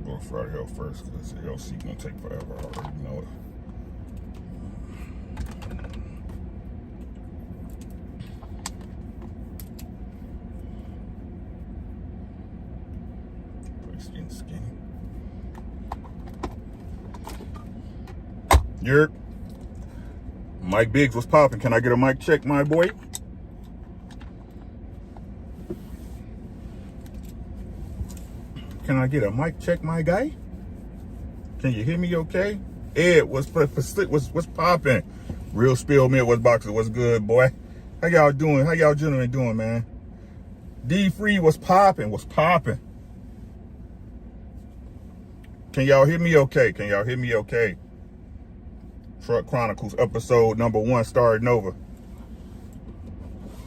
go to Friday Health first because the LC gonna take forever. I already know it. Skinny. Yerp. Mike Biggs was popping. Can I get a mic check, my boy? Can I get a mic check, my guy? Can you hear me okay? Ed, what's popping? Real Spill Mill, what's boxing? What's good, boy? How y'all doing? How y'all gentlemen doing, man? D Free, what's popping? What's popping? Can y'all hear me okay? Can y'all hear me okay? Truck Chronicles episode number 1 starting over.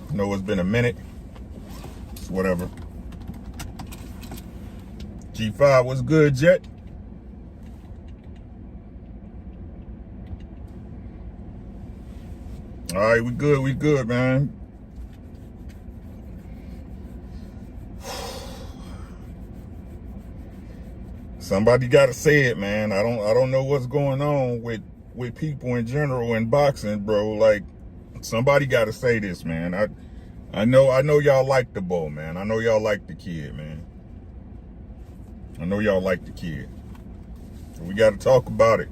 I know it's been a minute. It's whatever. G5, what's good, Jet? All right, we good, man. Somebody gotta say it, man. I don't know what's going on with people in general in boxing, bro. Like, somebody gotta say this, man. I know y'all like the bull, man. I know y'all like the kid, man. I know y'all like the kid. So we gotta talk about it.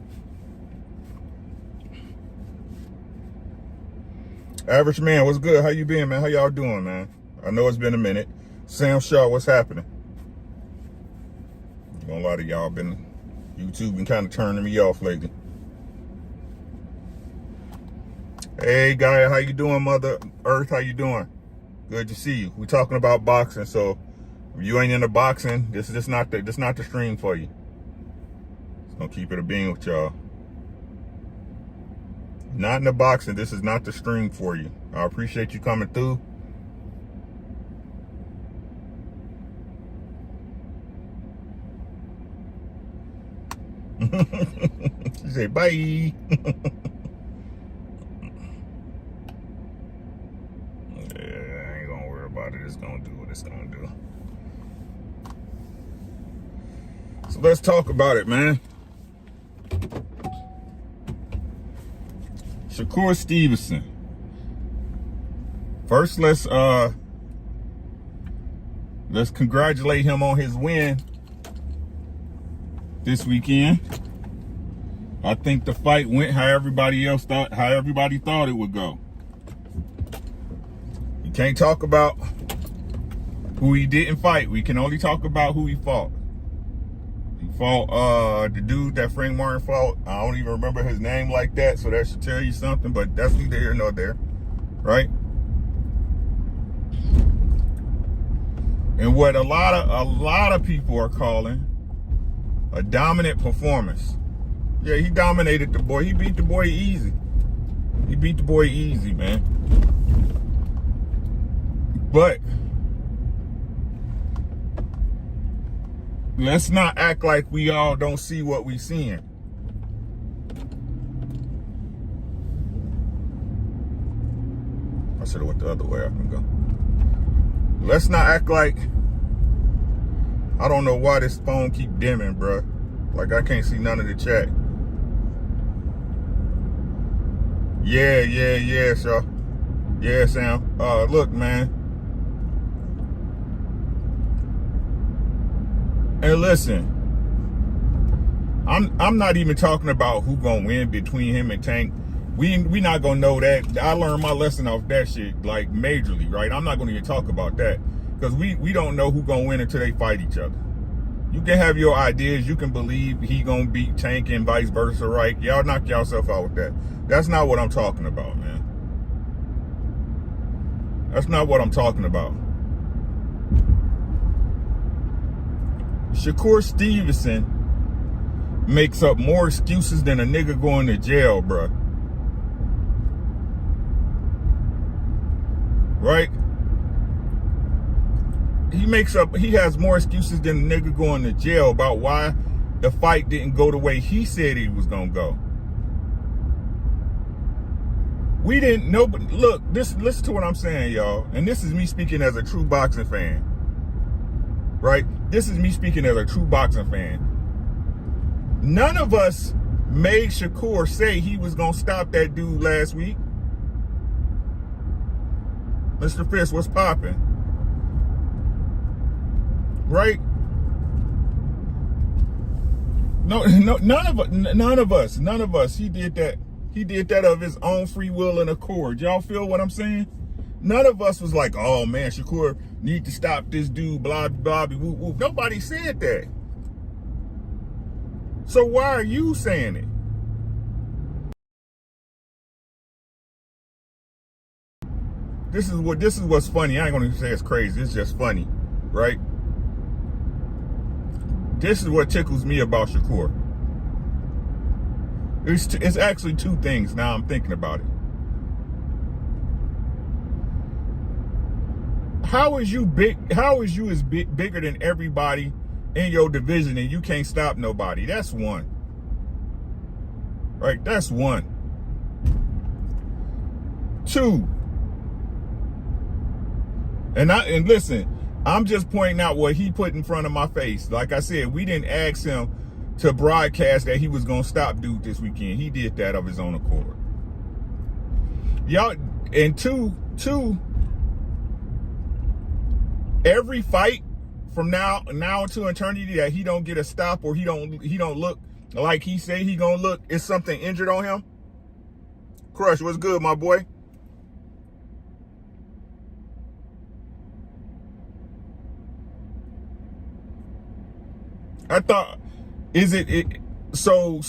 Average Man, what's good? How you been, man? How y'all doing, man? I know it's been a minute. Sam Shaw, what's happening? A lot of y'all YouTube been kind of turning me off lately. Hey, Gaia, how you doing, Mother Earth? How you doing? Good to see you. We're talking about boxing, so if you ain't into boxing, this is not the stream for you. Just gonna keep it a being with y'all. Not into boxing, this is not the stream for you. I appreciate you coming through. She said, bye. Yeah, I ain't gonna worry about it. It's gonna do what it's gonna do. So let's talk about it, man. Shakur Stevenson. First, let's congratulate him on his win this weekend. I think the fight went how everybody thought it would go. You can't talk about who he didn't fight. We can only talk about who he fought. He fought the dude that Frank Martin fought. I don't even remember his name like that, so that should tell you something, but that's neither here nor there, right? And what a lot of people are calling a dominant performance. Yeah, he dominated the boy. He beat the boy easy. He beat the boy easy, man. But let's not act like we all don't see what we seeing. I should have went the other way. I can go. Let's not act like, I don't know why this phone keep dimming, bro. Like I can't see none of the chat. Yeah, Shaw. Yeah, Sam. Look, man. And listen, I'm not even talking about who gonna win between him and Tank. We not gonna know that. I learned my lesson off that shit, like, majorly, right? I'm not gonna even talk about that because we don't know who gonna win until they fight each other. You can have your ideas. You can believe he gonna beat Tank and vice versa, right? Y'all knock yourself out with that. That's not what I'm talking about, man. That's not what I'm talking about. Shakur Stevenson makes up more excuses than a nigga going to jail, bruh. Right? He has more excuses than a nigga going to jail about why the fight didn't go the way he said it was gonna go. We didn't know, but look, listen to what I'm saying, y'all. And this is me speaking as a true boxing fan. Right? This is me speaking as a true boxing fan. None of us made Shakur say he was going to stop that dude last week. Mr. Fisk, what's popping? Right? No, none of us. He did that. He did that of his own free will and accord. Y'all feel what I'm saying? None of us was like, oh man, Shakur need to stop this dude, blah, blah, blah, whoop, whoop. Nobody said that. So why are you saying it? This is what's funny. I ain't gonna say it's crazy. It's just funny, right? This is what tickles me about Shakur. It's actually two things now I'm thinking about it. How is you bigger than everybody in your division and you can't stop nobody? That's one. Right? That's one. Two. And listen, I'm just pointing out what he put in front of my face. Like I said, we didn't ask him to broadcast that he was going to stop dude this weekend. He did that of his own accord. Y'all, and two, every fight from now until eternity that he don't get a stop or he don't look like he say he gonna look, is something injured on him. Crush, what's good, my boy? I thought, so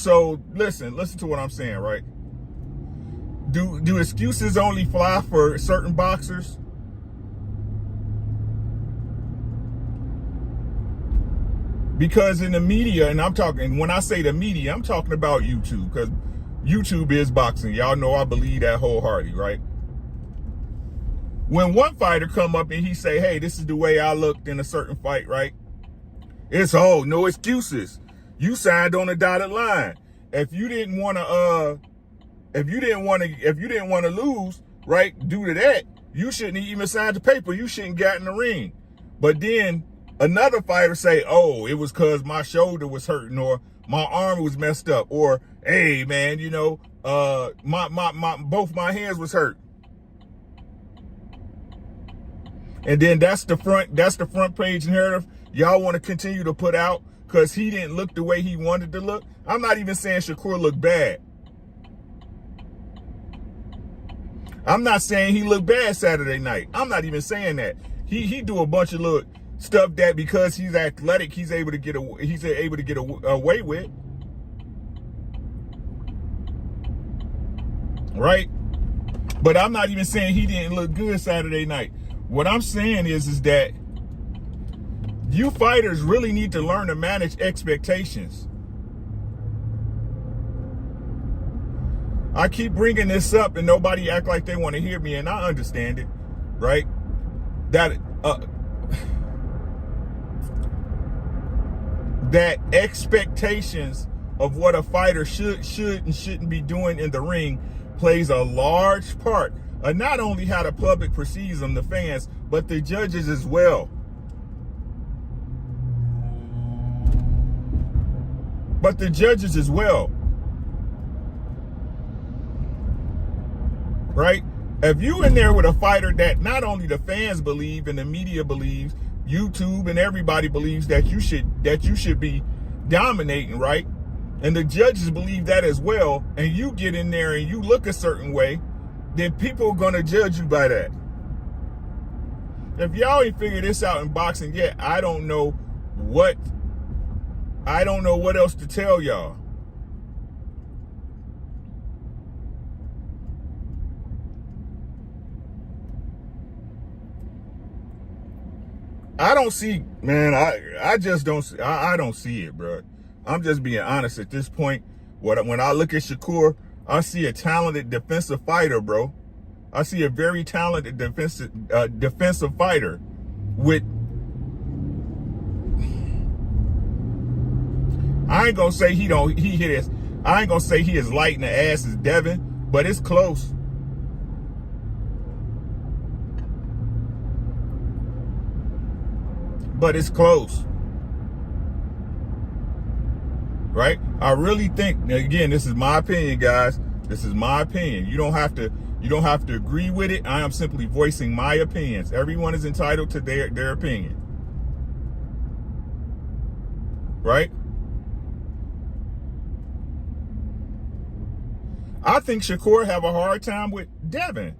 listen to what I'm saying, right? Do excuses only fly for certain boxers? Because in the media, and I'm talking, when I say the media, I'm talking about YouTube, because YouTube is boxing. Y'all know I believe that wholeheartedly, right? When one fighter come up and he say, hey, this is the way I looked in a certain fight, right? It's no excuses. You signed on a dotted line. If you didn't want to lose, right, due to that, you shouldn't even sign the paper. You shouldn't get in the ring. But then another fighter say, oh, it was because my shoulder was hurting or my arm was messed up, or hey man, my both my hands was hurt. And then that's the front page narrative y'all want to continue to put out because he didn't look the way he wanted to look. I'm not even saying Shakur looked bad. I'm not saying he looked bad Saturday night. I'm not even saying that. He do a bunch of little stuff that because he's athletic, he's able to get away with. Right? But I'm not even saying he didn't look good Saturday night. What I'm saying is that you fighters really need to learn to manage expectations. I keep bringing this up and nobody act like they want to hear me, and I understand it, right? That that expectations of what a fighter should and shouldn't be doing in the ring plays a large part of not only how the public perceives them, the fans, but the judges as well. Right? If you in there with a fighter that not only the fans believe and the media believes, YouTube and everybody believes that you should be dominating, right? And the judges believe that as well, and you get in there and you look a certain way, then people are gonna judge you by that. If y'all ain't figured this out in boxing yet, I don't know what else to tell y'all. I don't see, man, I just don't see, I don't see it, bro. I'm just being honest at this point. When I look at Shakur, I see a talented defensive fighter, bro. I see a very talented defensive fighter with, I ain't gonna say I ain't gonna say he is light in the ass as Devin, but it's close. right? I really think, again, this is my opinion, guys. This is my opinion. You don't have to agree with it. I am simply voicing my opinions. Everyone is entitled to their opinion. Right? I think Shakur have a hard time with Devin.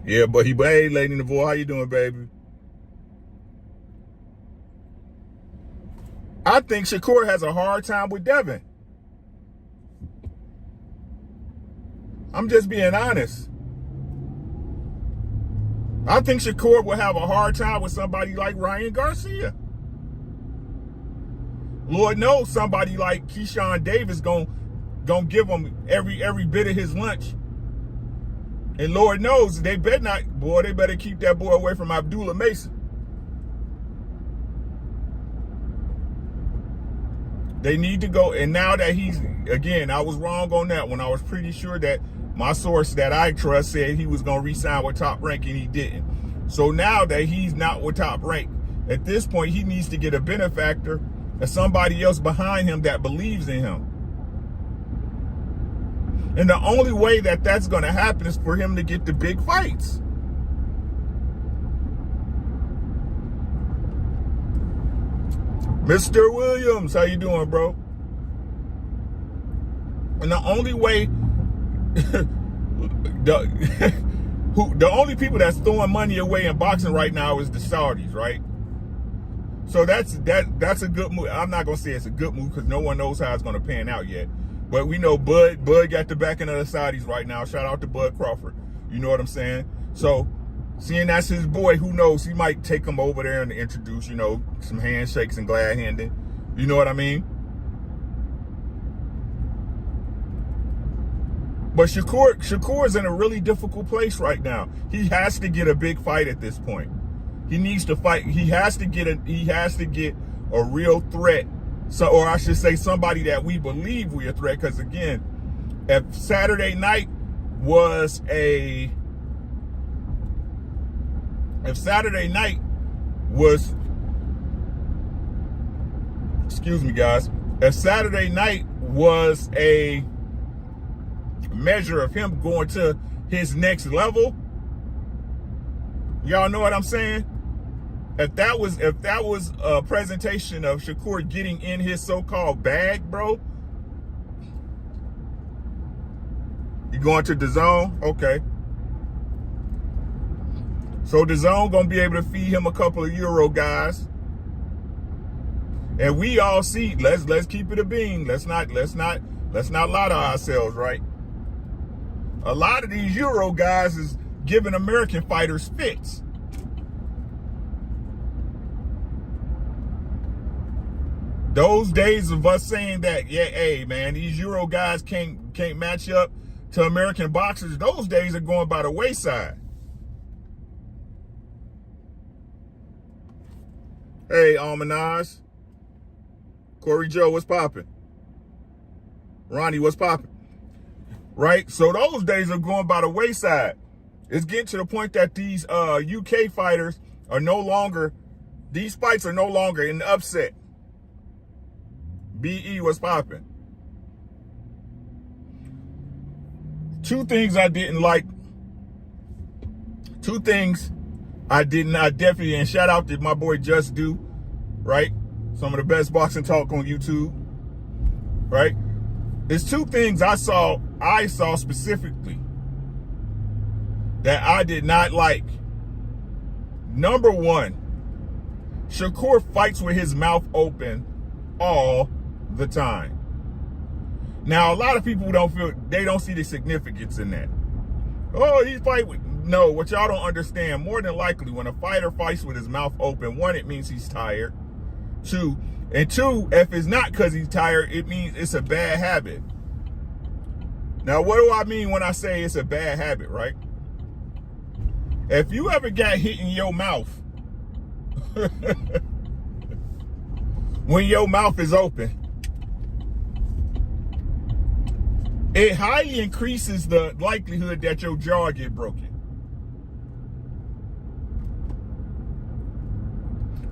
Yeah, but hey, lady in the voice, how you doing, baby? I think Shakur has a hard time with Devin. I'm just being honest. I think Shakur will have a hard time with somebody like Ryan Garcia. Lord knows somebody like Keyshawn Davis gonna give him every bit of his lunch. And Lord knows they better keep that boy away from Abdullah Mason. They need to go, and now that again, I was wrong on that one. I was pretty sure that my source that I trust said he was going to re-sign with Top Rank, and he didn't. So now that he's not with Top Rank, at this point, he needs to get a benefactor or somebody else behind him that believes in him. And the only way that that's going to happen is for him to get the big fights. Mr. Williams, how you doing, bro? And the only way, the only people that's throwing money away in boxing right now is the Saudis, right? So that's a good move. I'm not gonna say it's a good move because no one knows how it's gonna pan out yet. But we know Bud got the backing of the Saudis right now. Shout out to Bud Crawford. You know what I'm saying? So seeing that's his boy, who knows? He might take him over there and introduce, some handshakes and glad handing. You know what I mean? But Shakur's in a really difficult place right now. He has to get a big fight at this point. He needs to fight. He has to get a real threat. So, or I should say, somebody that we believe we're a threat. Because again, if Saturday night was excuse me, guys, if Saturday night was a measure of him going to his next level, y'all know what I'm saying? If that was a presentation of Shakur getting in his so-called bag, bro, you going to DAZN? Okay. So DAZN gonna be able to feed him a couple of Euro guys. And we all see, let's keep it a bean. Let's not lie to ourselves, right? A lot of these Euro guys is giving American fighters fits. Those days of us saying that, yeah, hey man, these Euro guys can't match up to American boxers, those days are going by the wayside. Hey, Almanaz. Corey Joe, what's popping? Ronnie, what's popping? Right? So those days are going by the wayside. It's getting to the point that these UK fighters are no longer, these fights are no longer in the upset. BE, what's popping? Two things I didn't like. Two things I did not definitely, and shout out to my boy Just Do, right? Some of the best boxing talk on YouTube, right? There's two things I saw specifically that I did not like. Number one, Shakur fights with his mouth open all the time. Now, a lot of people don't see the significance in that. Oh, he fight with, no, what y'all don't understand, more than likely when a fighter fights with his mouth open, one, it means he's tired. Two, if it's not because he's tired, it means it's a bad habit. Now, what do I mean when I say it's a bad habit, right? If you ever got hit in your mouth, when your mouth is open, it highly increases the likelihood that your jaw get broken.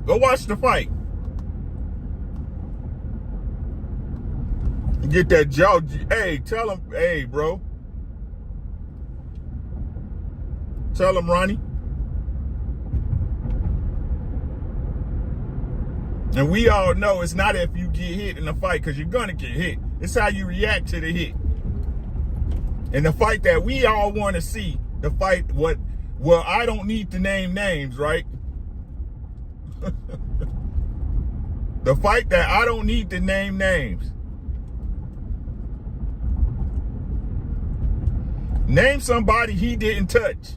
Go watch the fight. Get that jaw. Hey, tell him. Hey, bro. Tell him, Ronnie. And we all know it's not if you get hit in a fight, because you're going to get hit. It's how you react to the hit. And the fight that we all want to see, the fight, well, I don't need to name names, right? The fight that I don't need to name names. Name somebody he didn't touch.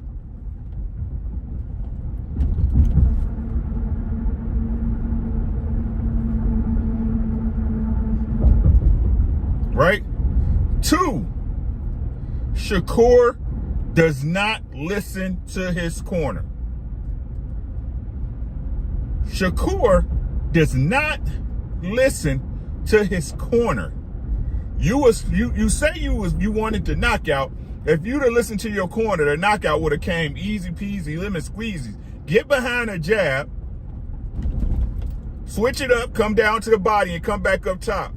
Right? 2, Shakur does not listen to his corner. Shakur does not listen to his corner. You say you wanted to knock out. If you'd have listened to your corner, the knockout would have came easy peasy, lemon squeezy. Get behind a jab, switch it up, come down to the body, and come back up top.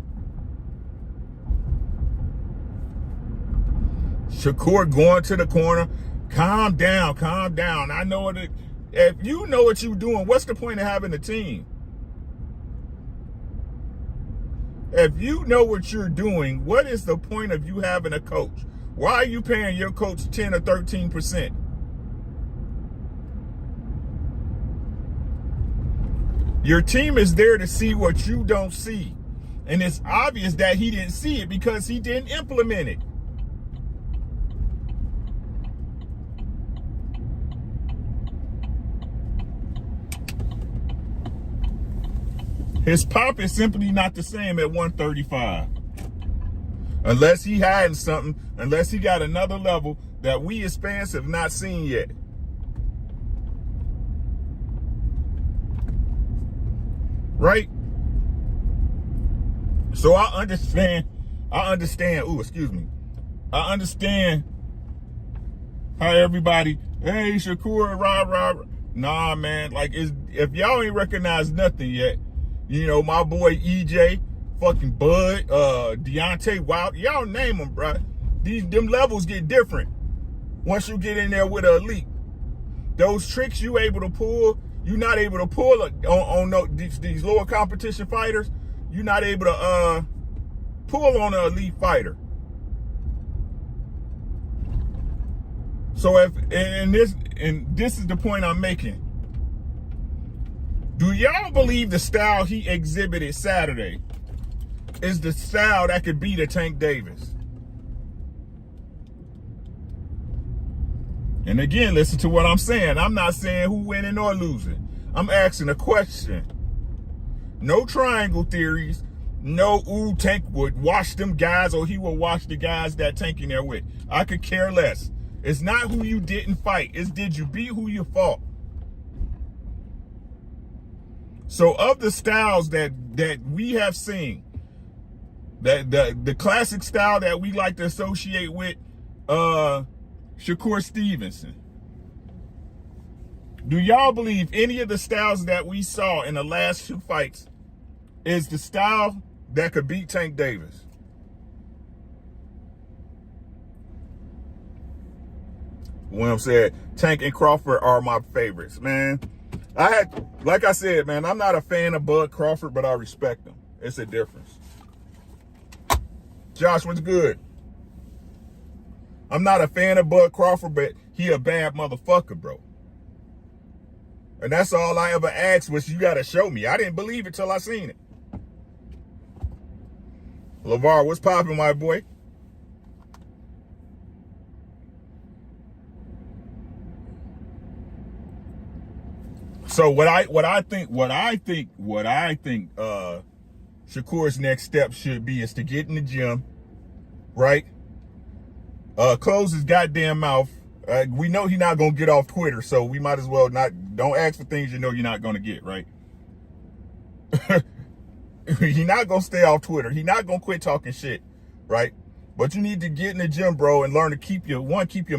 Shakur going to the corner. Calm down, calm down. I know it. If you know what you're doing, what's the point of having a team? If you know what you're doing, what is the point of you having a coach? Why are you paying your coach 10 or 13%? Your team is there to see what you don't see. And it's obvious that he didn't see it because he didn't implement it. His pop is simply not the same at 135. Unless he hiding something, unless he got another level that we as fans have not seen yet. Right? So I understand, ooh, excuse me. I understand how everybody, hey, Shakur, rah. Nah, man, like, if y'all ain't recognized nothing yet, you know, my boy EJ, fucking Bud, Deontay Wild, y'all name them, bro. Them levels get different once you get in there with an elite. Those tricks you able to pull, you're not able to pull on these lower competition fighters. You're not able to pull on an elite fighter. So this is the point I'm making. Do y'all believe the style he exhibited Saturday is the style that could beat a Tank Davis? And again, listen to what I'm saying. I'm not saying who winning or losing. I'm asking a question. No triangle theories. No, ooh, Tank would watch them guys or he will watch the guys that Tank in there with. I could care less. It's not who you didn't fight. It's did you beat who you fought. So of the styles that we have seen, that the classic style that we like to associate with Shakur Stevenson, do y'all believe any of the styles that we saw in the last 2 fights is the style that could beat Tank Davis? When I'm saying Tank and Crawford are my favorites, man. Like I said, man, I'm not a fan of Bud Crawford, but I respect him. It's a difference. Josh, what's good? I'm not a fan of Bud Crawford, but he a bad motherfucker, bro. And that's all I ever asked was you got to show me. I didn't believe it till I seen it. LeVar, what's popping, my boy? So what I think Shakur's next step should be is to get in the gym, right? Close his goddamn mouth. We know he's not gonna get off Twitter, so we might as well don't ask for things you know you're not gonna get, right? He's not gonna stay off Twitter. He's not gonna quit talking shit, right? But you need to get in the gym, bro, and learn to keep your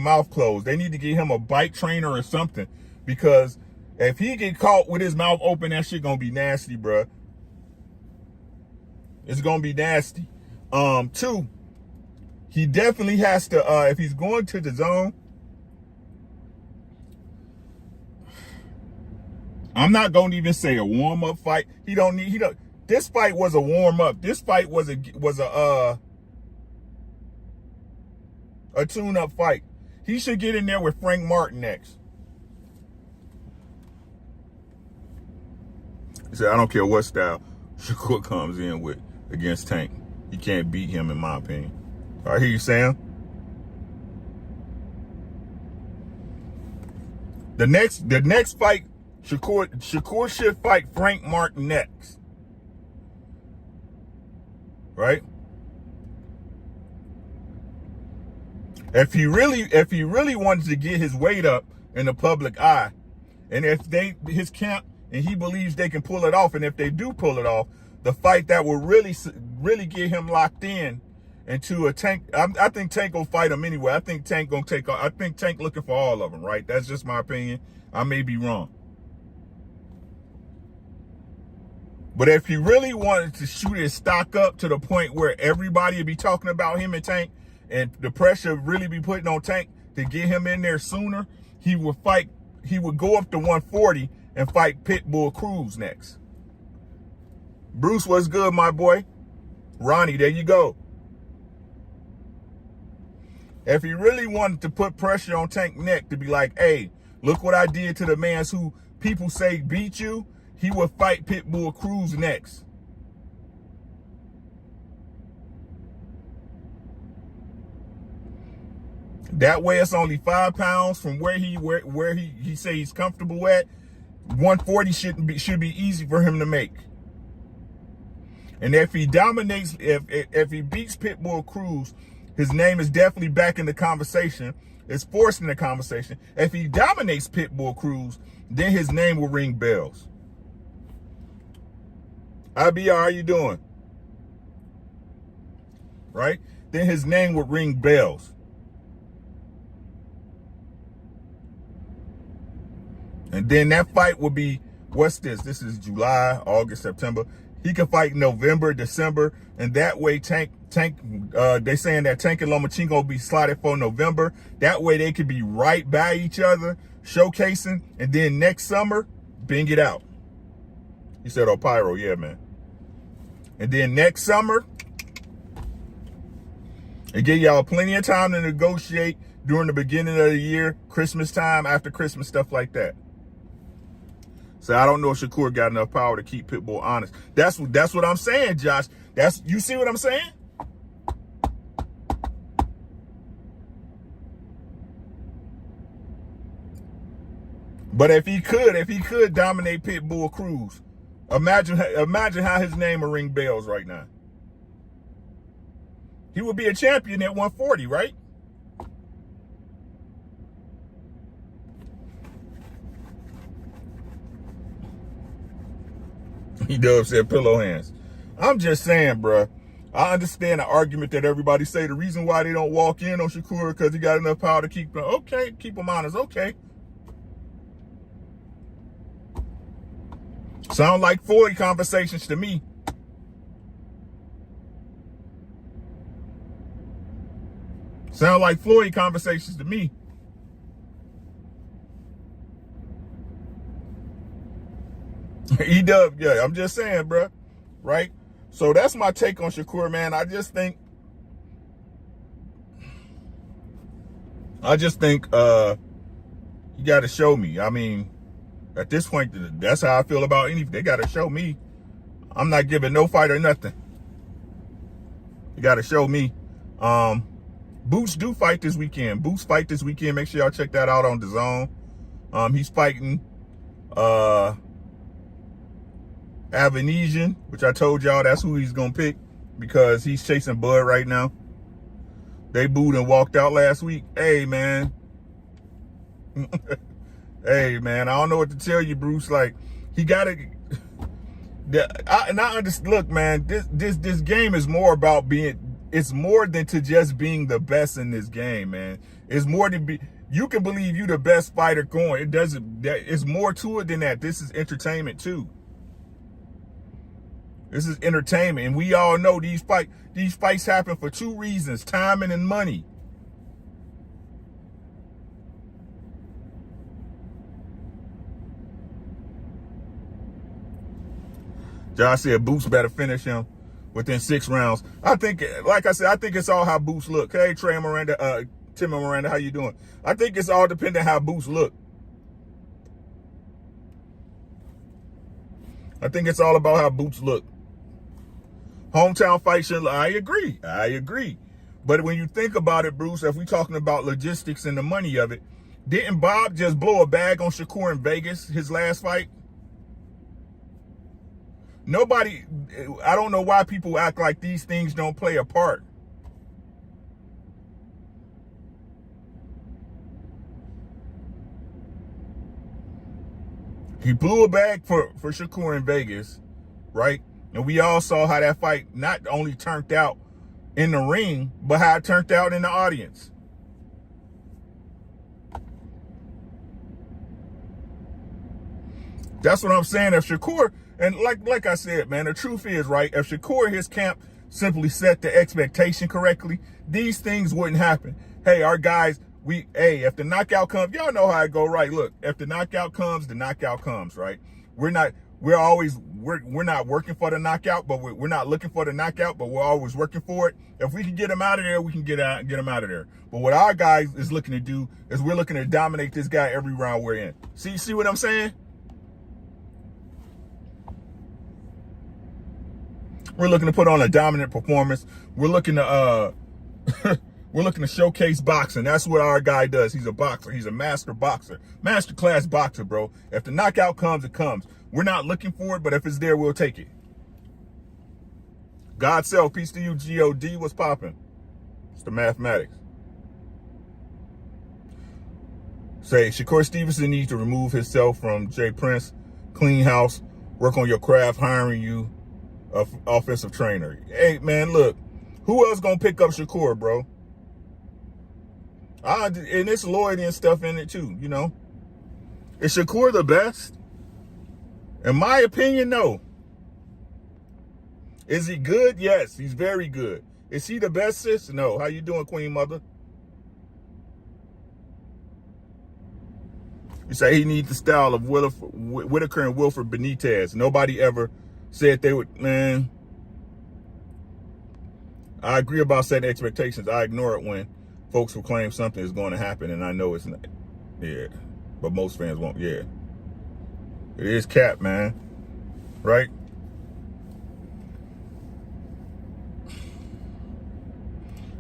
mouth closed. They need to get him a bike trainer or something, because If he get caught with his mouth open, that shit gonna be nasty, bruh. It's gonna be nasty. Two, he definitely has to, if he's going to the zone, I'm not gonna even say a warm-up fight. This fight was a warm-up. This fight was a tune-up fight. He should get in there with Frank Martin next. He said, I don't care what style Shakur comes in with against Tank. You can't beat him, in my opinion. I hear you, Sam. The next fight, Shakur should fight Frank Martin next. Right? If he really wanted to get his weight up in the public eye, and if his camp and he believes they can pull it off, and if they do pull it off, the fight that will really get him locked in into a Tank. I think Tank will fight him anyway. I think Tank gonna take. I think Tank looking for all of them. Right? That's just my opinion. I may be wrong. But if he really wanted to shoot his stock up to the point where everybody would be talking about him and Tank, and the pressure really be putting on Tank to get him in there sooner, he would go up to 140 and fight Pitbull Cruz next. Bruce, what's good, my boy? Ronnie, there you go. If he really wanted to put pressure on Tank neck to be like, hey, look what I did to the man who people say beat you, he would fight Pitbull Cruz next. That way it's only 5 pounds from where he say he's comfortable at. 140 should be easy for him to make. And if he dominates, if he beats Pitbull Cruz, his name is definitely back in the conversation. It's forced in the conversation. If he dominates Pitbull Cruz, then his name will ring bells. IBR, how you doing? Right? Then his name would ring bells. And then that fight would be, what's this? This is July, August, September. He can fight November, December, and that way Tank, they saying that Tank and Lomachenko will be slotted for November. That way they could be right by each other, showcasing, and then next summer, bing it out. He said, oh, Pyro, yeah, man. And then next summer, it give y'all plenty of time to negotiate during the beginning of the year, Christmas time, after Christmas, stuff like that. So I don't know if Shakur got enough power to keep Pitbull honest. That's what I'm saying, Josh. You see what I'm saying? But if he could dominate Pitbull Cruz, imagine how his name will ring bells right now. He would be a champion at 140, right? He does said pillow hands. I'm just saying, bruh. I understand the argument that everybody say the reason why they don't walk in on Shakur because he got enough power to keep them. Okay, keep him honest. Okay. Sound like Floyd conversations to me. Sound like Floyd conversations to me. He does, yeah. I'm just saying, bro. Right? So that's my take on Shakur, man. I just think you got to show me. I mean, at this point, that's how I feel about anything. They got to show me. I'm not giving no fight or nothing. You got to show me. Boots do fight this weekend. Boots fight this weekend. Make sure y'all check that out on the Zone. He's fighting Avanesian, which I told y'all that's who he's gonna pick because he's chasing Bud right now. They booed and walked out last week. Hey man. Hey man, I don't know what to tell you, Bruce. Like, he gotta look, man, this game is more about it's more than to just being the best in this game, man. It's more to be. You can believe you the best fighter going. It doesn't. It's more to it than that. This is entertainment too. This is entertainment, and we all know these fights happen for two reasons: timing and money. Josh said Boots better finish him within 6 rounds. I think, like I said, I think it's all how Boots look. Hey, Trey Miranda, Tim and Miranda, how you doing? I think it's all dependent how Boots look. I think it's all about how Boots look. Hometown fight should. I agree. But when you think about it, Bruce, if we're talking about logistics and the money of it, didn't Bob just blow a bag on Shakur in Vegas, his last fight? Nobody, I don't know why people act like these things don't play a part. He blew a bag for Shakur in Vegas, right? And we all saw how that fight not only turned out in the ring, but how it turned out in the audience. That's what I'm saying. If Shakur, and like I said, man, the truth is, right, if Shakur, his camp simply set the expectation correctly, these things wouldn't happen. Hey, our guys, if the knockout comes, y'all know how it go, right? Look, if the knockout comes, the knockout comes, right? We're not working for the knockout, but we're not looking for the knockout, but we're always working for it. If we can get him out of there, we can get him out of there. But what our guys is looking to do is we're looking to dominate this guy every round we're in. See what I'm saying? We're looking to put on a dominant performance. We're looking to showcase boxing. That's what our guy does. He's a boxer. He's a master boxer. Master class boxer, bro. If the knockout comes, it comes. We're not looking for it, but if it's there, we'll take it. God self, peace to you, G-O-D. What's popping? It's the mathematics. Say, Shakur Stevenson needs to remove himself from Jay Prince, clean house, work on your craft, hiring you offensive trainer. Hey, man, look, who else gonna pick up Shakur, bro? And it's loyalty and stuff in it too, you know. Is Shakur the best? In my opinion, no. Is he good? Yes, he's very good. Is he the best, sis? No. How you doing, Queen Mother? You say he needs the style of Whitaker and Wilfred Benitez. Nobody ever said they would, man. I agree about setting expectations. I ignore it when folks will claim something is going to happen, and I know it's not. Yeah, but most fans won't. Yeah, it is cap, man. Right?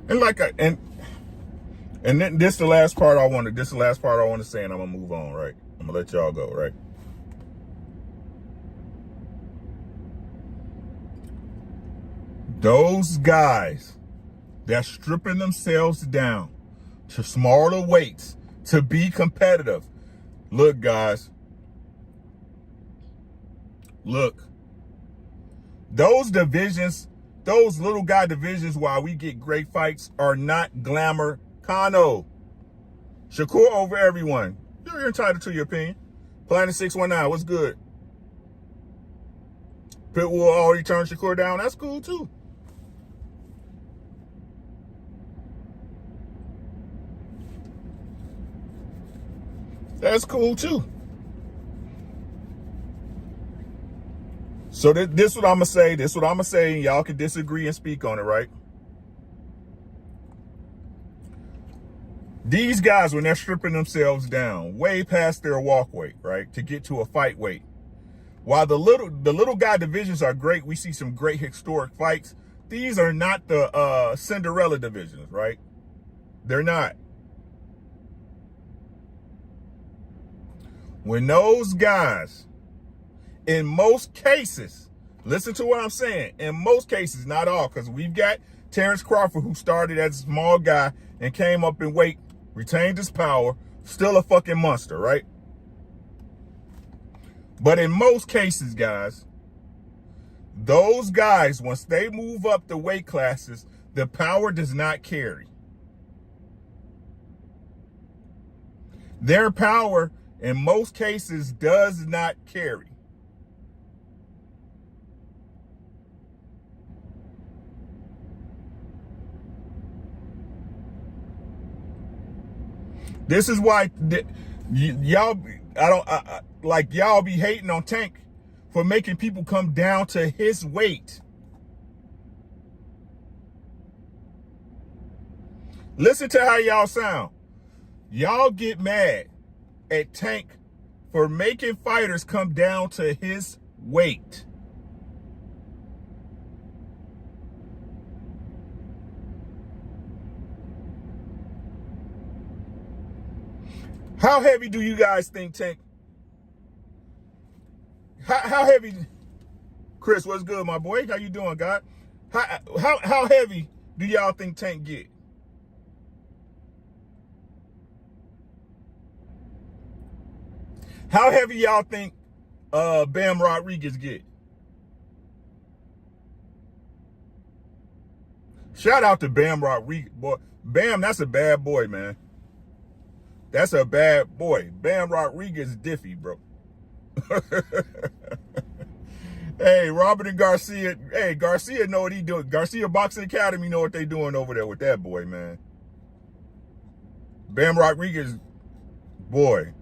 And and then this is the last part I want to say, and I'm gonna move on. Right? I'm gonna let y'all go. Right? Those guys that's stripping themselves down to smaller weights to be competitive. Look, guys. Look. Those divisions, those little guy divisions, while we get great fights, are not glamour. Kano. Shakur over everyone. You're entitled to your opinion. Planet 619, what's good? Pitbull already turned Shakur down. That's cool, too. That's cool too. So this is what I'm gonna say. This is what I'm gonna say. And y'all can disagree and speak on it, right? These guys, when they're stripping themselves down way past their walk weight, right, to get to a fight weight. While the little guy divisions are great, we see some great historic fights. These are not the Cinderella divisions, right? They're not. When those guys, in most cases, listen to what I'm saying, in most cases, not all, because we've got Terrence Crawford, who started as a small guy and came up in weight, retained his power, still a fucking monster, right? But in most cases, guys, those guys, once they move up the weight classes, the power does not carry. Their power in most cases does not carry. This is why y'all, like y'all be hating on Tank for making people come down to his weight. Listen to how y'all sound. Y'all get mad at Tank for making fighters come down to his weight. How heavy do you guys think Tank? How heavy? Chris, what's good, my boy? How you doing, God? How heavy do y'all think Tank get? How heavy y'all think Bam Rodriguez get? Shout out to Bam Rodriguez, boy. Bam, that's a bad boy, man. That's a bad boy. Bam Rodriguez diffy, bro. Hey, Robert and Garcia. Hey, Garcia know what he doing. Garcia Boxing Academy know what they doing over there with that boy, man. Bam Rodriguez, boy.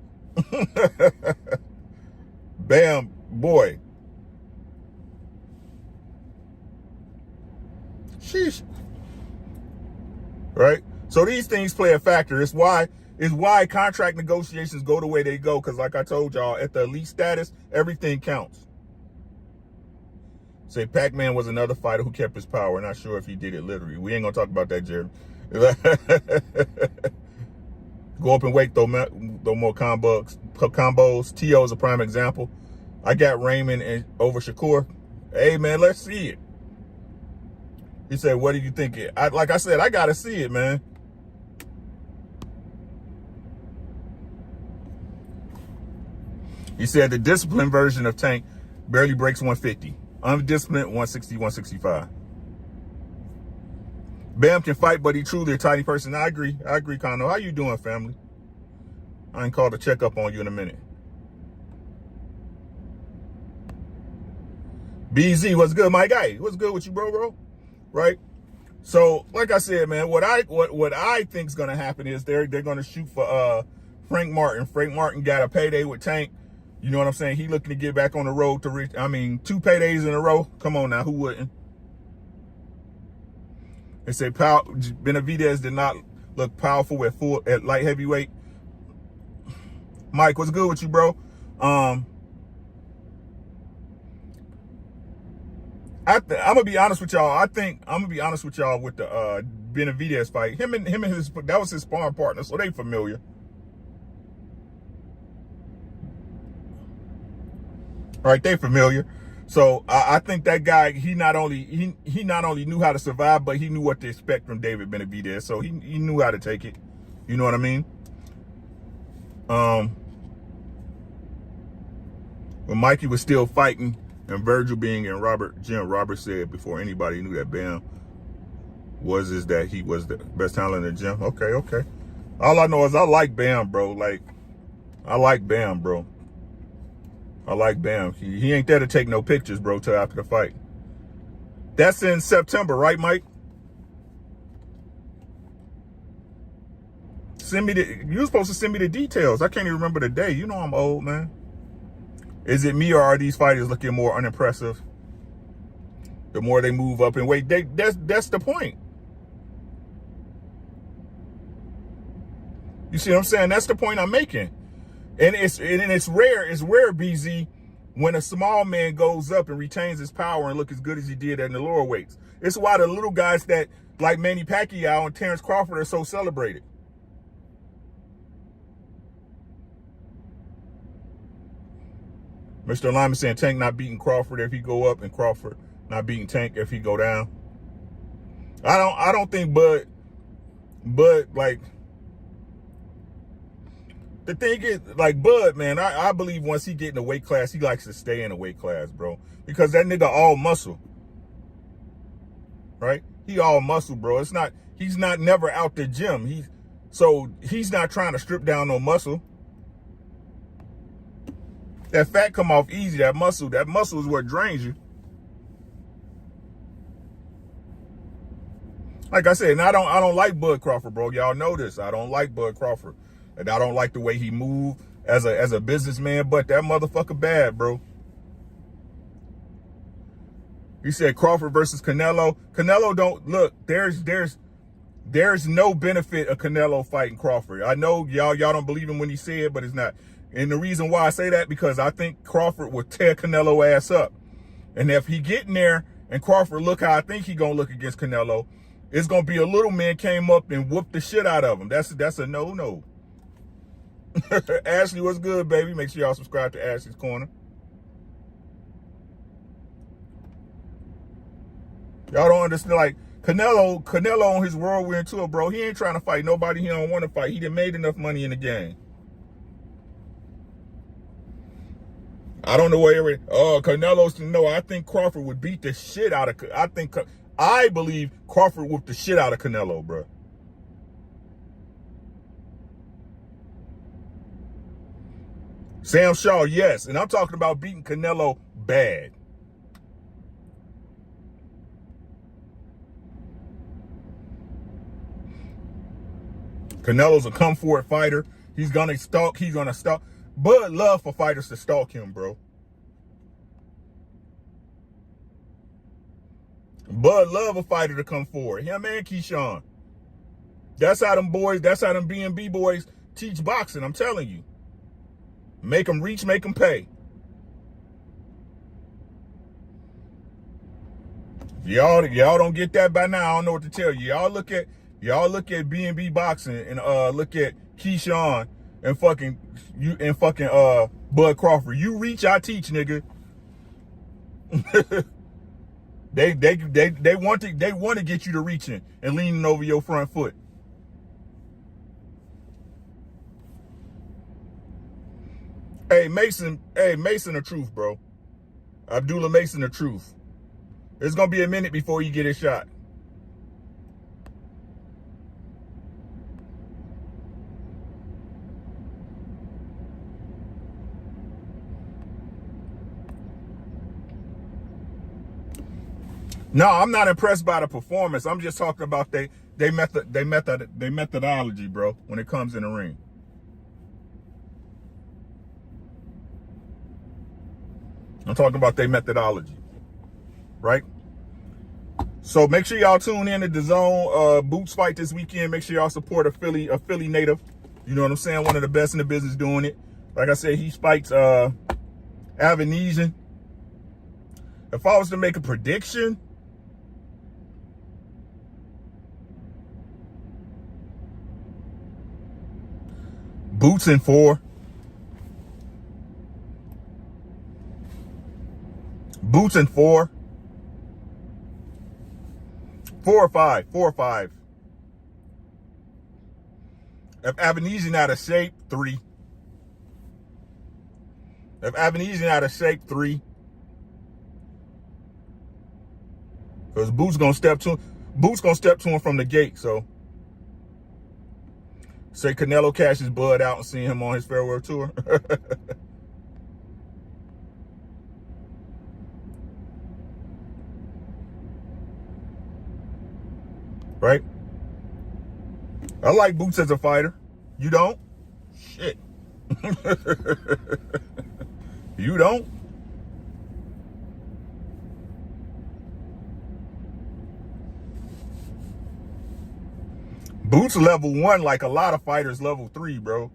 Bam, boy. Sheesh. Right? So these things play a factor. It's why contract negotiations go the way they go. Because like I told y'all, at the elite status, everything counts. Say Pac-Man was another fighter who kept his power. Not sure if he did it literally. We ain't gonna talk about that, Jerry. Go up and wait, though more combos. T.O. is a prime example. I got Raymond over Shakur. Hey, man, let's see it. He said, what do you think? Like I said, I got to see it, man. He said the disciplined version of Tank barely breaks 150. Undisciplined, 160, 165. Bam can fight, but he truly a tiny person. I agree, Kano. How you doing, family? I ain't called to check up on you in a minute. BZ, what's good, my guy? What's good with you, bro? Right? So, like I said, man, what I think's gonna happen is they're gonna shoot for Frank Martin. Frank Martin got a payday with Tank. You know what I'm saying? He looking to get back on the road to reach. I mean, 2 paydays in a row. Come on now, who wouldn't? They say Benavidez did not look powerful at light heavyweight. Mike, what's good with you, bro? I'm gonna be honest with y'all. I'm gonna be honest with y'all with the Benavidez fight. Him and his, that was his sparring partner, so they familiar. All right, they familiar. So I think that guy, he not only knew how to survive, but he knew what to expect from David Benavidez. So he knew how to take it. You know what I mean? When Mikey was still fighting and Virgil being in Jim, Robert said before anybody knew that Bam is that he was the best talent in the gym. Okay. All I know is I like Bam, bro. I like Bam, bro. I like Bam. He ain't there to take no pictures, bro, till after the fight. That's in September, right, Mike? You were supposed to send me the details. I can't even remember the day. You know I'm old, man. Is it me or are these fighters looking more unimpressive? The more they move up in weight, that's the point. You see what I'm saying? That's the point I'm making. And it's rare, BZ, when a small man goes up and retains his power and look as good as he did in the lower weights. It's why the little guys that like Manny Pacquiao and Terrence Crawford are so celebrated. Mr. Lyman saying Tank not beating Crawford if he go up and Crawford not beating Tank if he go down. I don't think Bud like. The thing is, like Bud, man, I believe once he get in the weight class, he likes to stay in the weight class, bro. Because that nigga all muscle. Right? He all muscle, bro. He's not never out the gym. So he's not trying to strip down no muscle. That fat come off easy. That muscle is what drains you. Like I said, and I don't like Bud Crawford, bro. Y'all know this. I don't like Bud Crawford. And I don't like the way he moved as a businessman, but that motherfucker bad, bro. He said Crawford versus Canelo. Canelo don't look, there's no benefit of Canelo fighting Crawford. I know y'all don't believe him when he said, but it's not. And the reason why I say that, because I think Crawford will tear Canelo ass up. And if he get in there and Crawford look how I think he gonna look against Canelo, it's gonna be a little man came up and whooped the shit out of him. That's a no. Ashley, what's good, baby? Make sure y'all subscribe to Ashley's Corner. Y'all don't understand, like, Canelo on his whirlwind tour, bro. He ain't trying to fight nobody he don't want to fight. He done made enough money in the game. I don't know where Canelo's, no, I think Crawford would beat the shit out of, I believe Crawford whooped the shit out of Canelo, bro. Sam Shaw, yes. And I'm talking about beating Canelo bad. Canelo's a come for it fighter. He's gonna stalk. Bud love for fighters to stalk him, bro. Bud love a fighter to come forward. Him and Keyshawn. That's how them B&B boys teach boxing, I'm telling you. Make them reach, make them pay. Y'all don't get that by now. I don't know what to tell you. Y'all look at B&B boxing and look at Keyshawn and fucking Bud Crawford. You reach, I teach, nigga. They want to get you to reaching and leaning over your front foot. Hey Mason the truth, bro. Abdullah Mason the truth. It's gonna be a minute before you get his shot. No, I'm not impressed by the performance. I'm just talking about they methodology, bro, when it comes in the ring. I'm talking about their methodology, right? So make sure y'all tune in to DAZN Boots fight this weekend. Make sure y'all support a Philly native. You know what I'm saying? One of the best in the business doing it. Like I said, he fights Avanesian. If I was to make a prediction, Boots in 4. Boots in 4. 4 or 5. 4 or 5. If Avanesian out of shape, 3. If Avanesian out of shape, 3. Because Boots gonna step to him from the gate. So say Canelo cashes Bud out and seeing him on his farewell tour. Right? I like Boots as a fighter. You don't? Shit. You don't? Boots level 1 like a lot of fighters level 3, bro.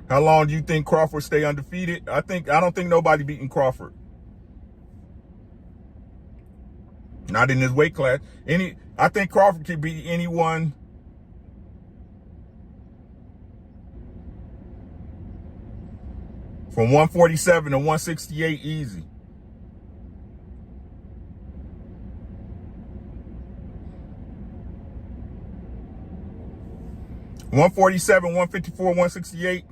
How long do you think Crawford stay undefeated? I don't think nobody beating Crawford. Not in this weight class. I think Crawford could beat anyone. From 147 to 168 easy. $147, $154, $168.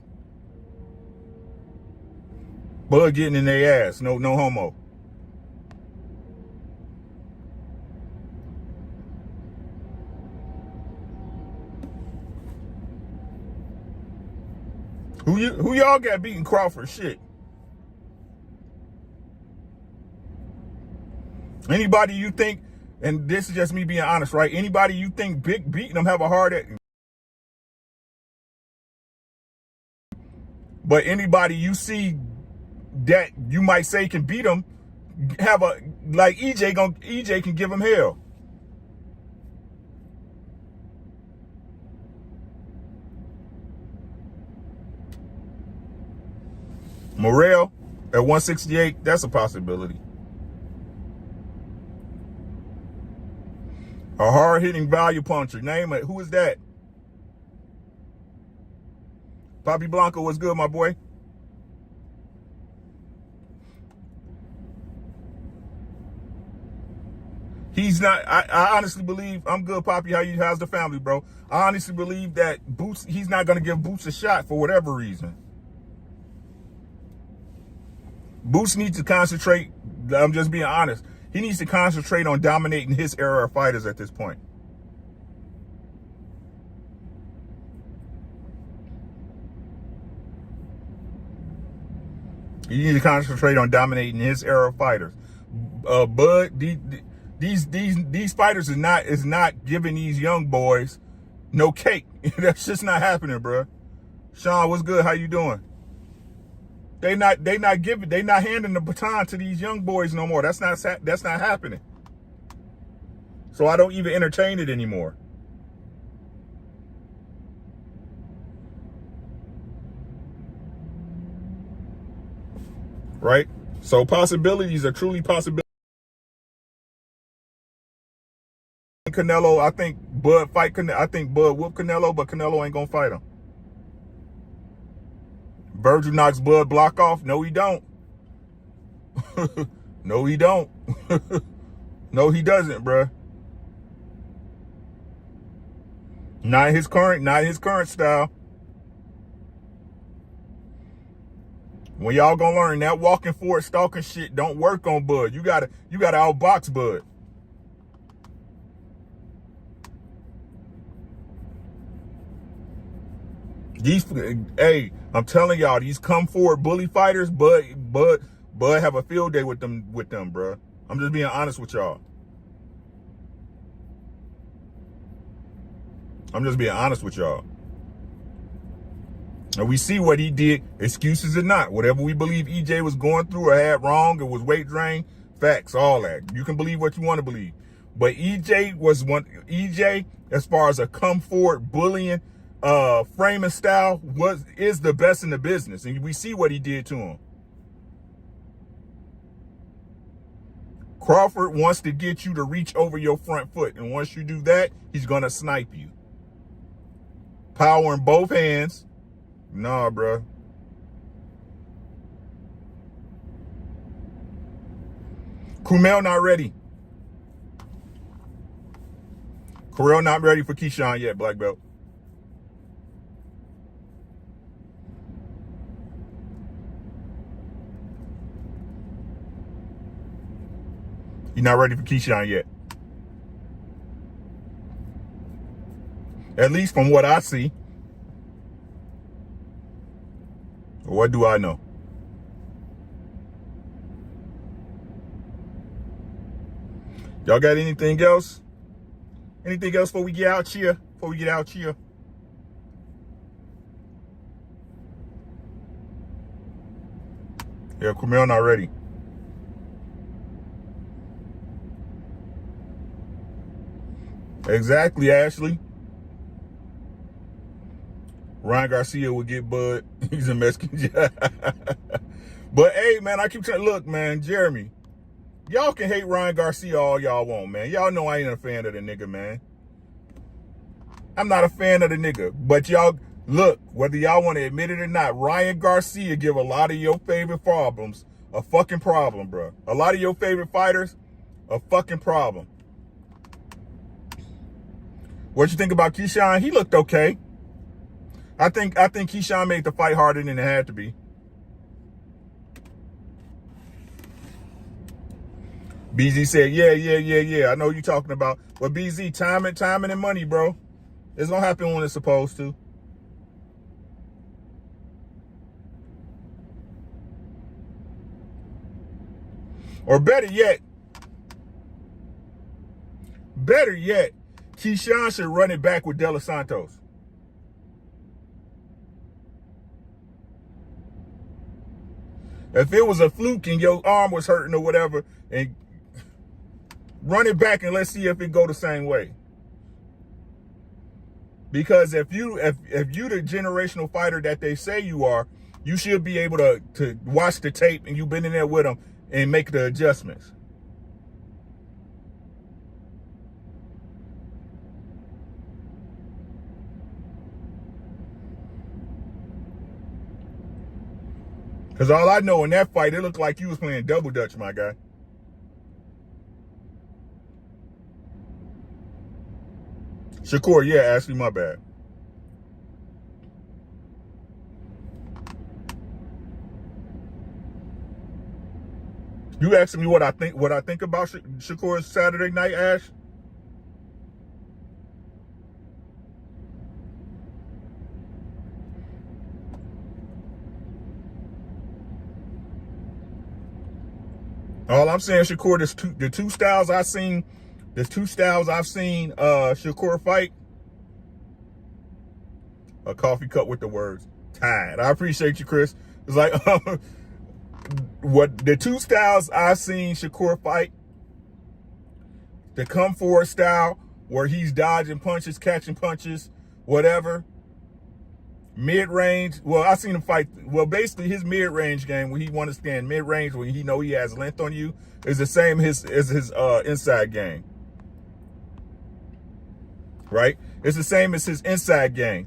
Bud getting in their ass. No homo. Who y'all got beating Crawford? Shit. Anybody you think, and this is just me being honest, right? Anybody you think big beating them have a heart at, but anybody you see that you might say can beat them, have a, like EJ can give him hell. Morrell at 168, that's a possibility. A hard-hitting value puncher. Name it. Who is that? Papi Blanco, what's good, my boy? He's not. I honestly believe, I'm good, Papi. How's the family, bro? I honestly believe that Boots, he's not going to give Boots a shot for whatever reason. Boots needs to concentrate. I'm just being honest. He needs to concentrate on dominating his era of fighters at this point. He needs to concentrate on dominating his era of fighters. Bud, these fighters is not giving these young boys no cake. That's just not happening, bro. Sean, what's good? How you doing? They not handing the baton to these young boys no more. That's not happening. So I don't even entertain it anymore. Right? So possibilities are truly possibilities. Canelo, I think Bud whoop Canelo, but Canelo ain't gonna fight him. Virgil knocks Bud block off. No, he don't. No, he don't. No, he doesn't, bruh. Not his current style. When y'all gonna learn that walking forward stalking shit don't work on Bud. You gotta outbox Bud. Hey, I'm telling y'all, these come forward bully fighters, Bud have a field day with them, bro. I'm just being honest with y'all. I'm just being honest with y'all. And we see what he did, excuses or not. Whatever we believe EJ was going through or had wrong, it was weight drain, facts, all that. You can believe what you want to believe. But EJ, as far as a come forward bullying, framing style, is the best in the business. And we see what he did to him. Crawford wants to get you to reach over your front foot. And once you do that, he's going to snipe you. Power in both hands. Nah, bro. Kumel not ready. Corral not ready for Keyshawn yet, black belt. He's not ready for Keyshawn yet. At least from what I see. What do I know? Y'all got anything else? Anything else before we get out here? Yeah, Kumel not ready. Exactly, Ashley. Ryan Garcia will get Bud. He's a Mexican. But hey, man, I keep trying. Look, man, Jeremy, y'all can hate Ryan Garcia all y'all want, man. Y'all know I ain't a fan of the nigga, man. I'm not a fan of the nigga. But y'all, look, whether y'all want to admit it or not, Ryan Garcia give a lot of your favorite problems a fucking problem, bro. A lot of your favorite fighters, a fucking problem. What you think about Keyshawn? He looked okay. I think Keyshawn made the fight harder than it had to be. BZ said, yeah. I know what you're talking about. But BZ, timing and money, bro. It's gonna happen when it's supposed to. Or better yet, Keyshawn should run it back with De Los Santos. If it was a fluke and your arm was hurting or whatever, and run it back and let's see if it go the same way. Because if you the generational fighter that they say you are, you should be able to watch the tape and you've been in there with them and make the adjustments. Because all I know in that fight, it looked like you was playing double dutch, my guy. Shakur, yeah, Ashley, my bad. You asking me what I think about Shakur's Saturday night, Ash? All I'm saying, Shakur, the two styles I've seen Shakur fight. A coffee cup with the words tied. I appreciate you, Chris. It's like what the two styles I've seen Shakur fight. The come forward style where he's dodging punches, catching punches, whatever. Mid-range, well, I seen him fight, well, basically his mid-range game, when he want to stand mid-range, when he know he has length on you, is the same as his inside game. Right? It's the same as his inside game.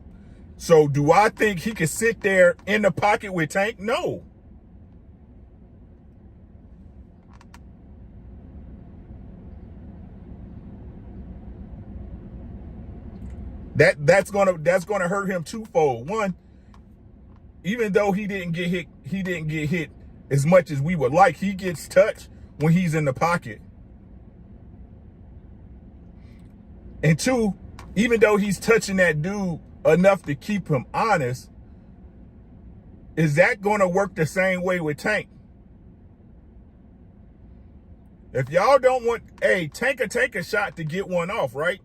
So do I think he could sit there in the pocket with Tank? No. That's gonna hurt him twofold. One, even though he didn't get hit as much as we would like, he gets touched when he's in the pocket. And two, even though he's touching that dude enough to keep him honest, is that gonna work the same way with Tank? If y'all don't want, hey, Tank will take a shot to get one off, right?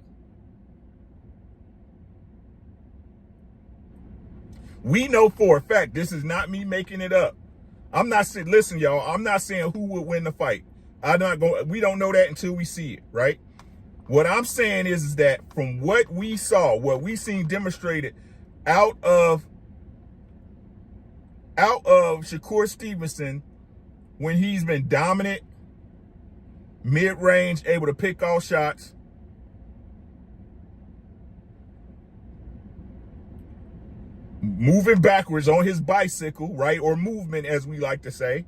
We know for a fact, this is not me making it up. I'm not saying, listen, y'all, I'm not saying who would win the fight. We don't know that until we see it, right? What I'm saying is that from what we saw, what we seen demonstrated out of Shakur Stevenson, when he's been dominant, mid-range, able to pick off shots, moving backwards on his bicycle, right? Or movement, as we like to say,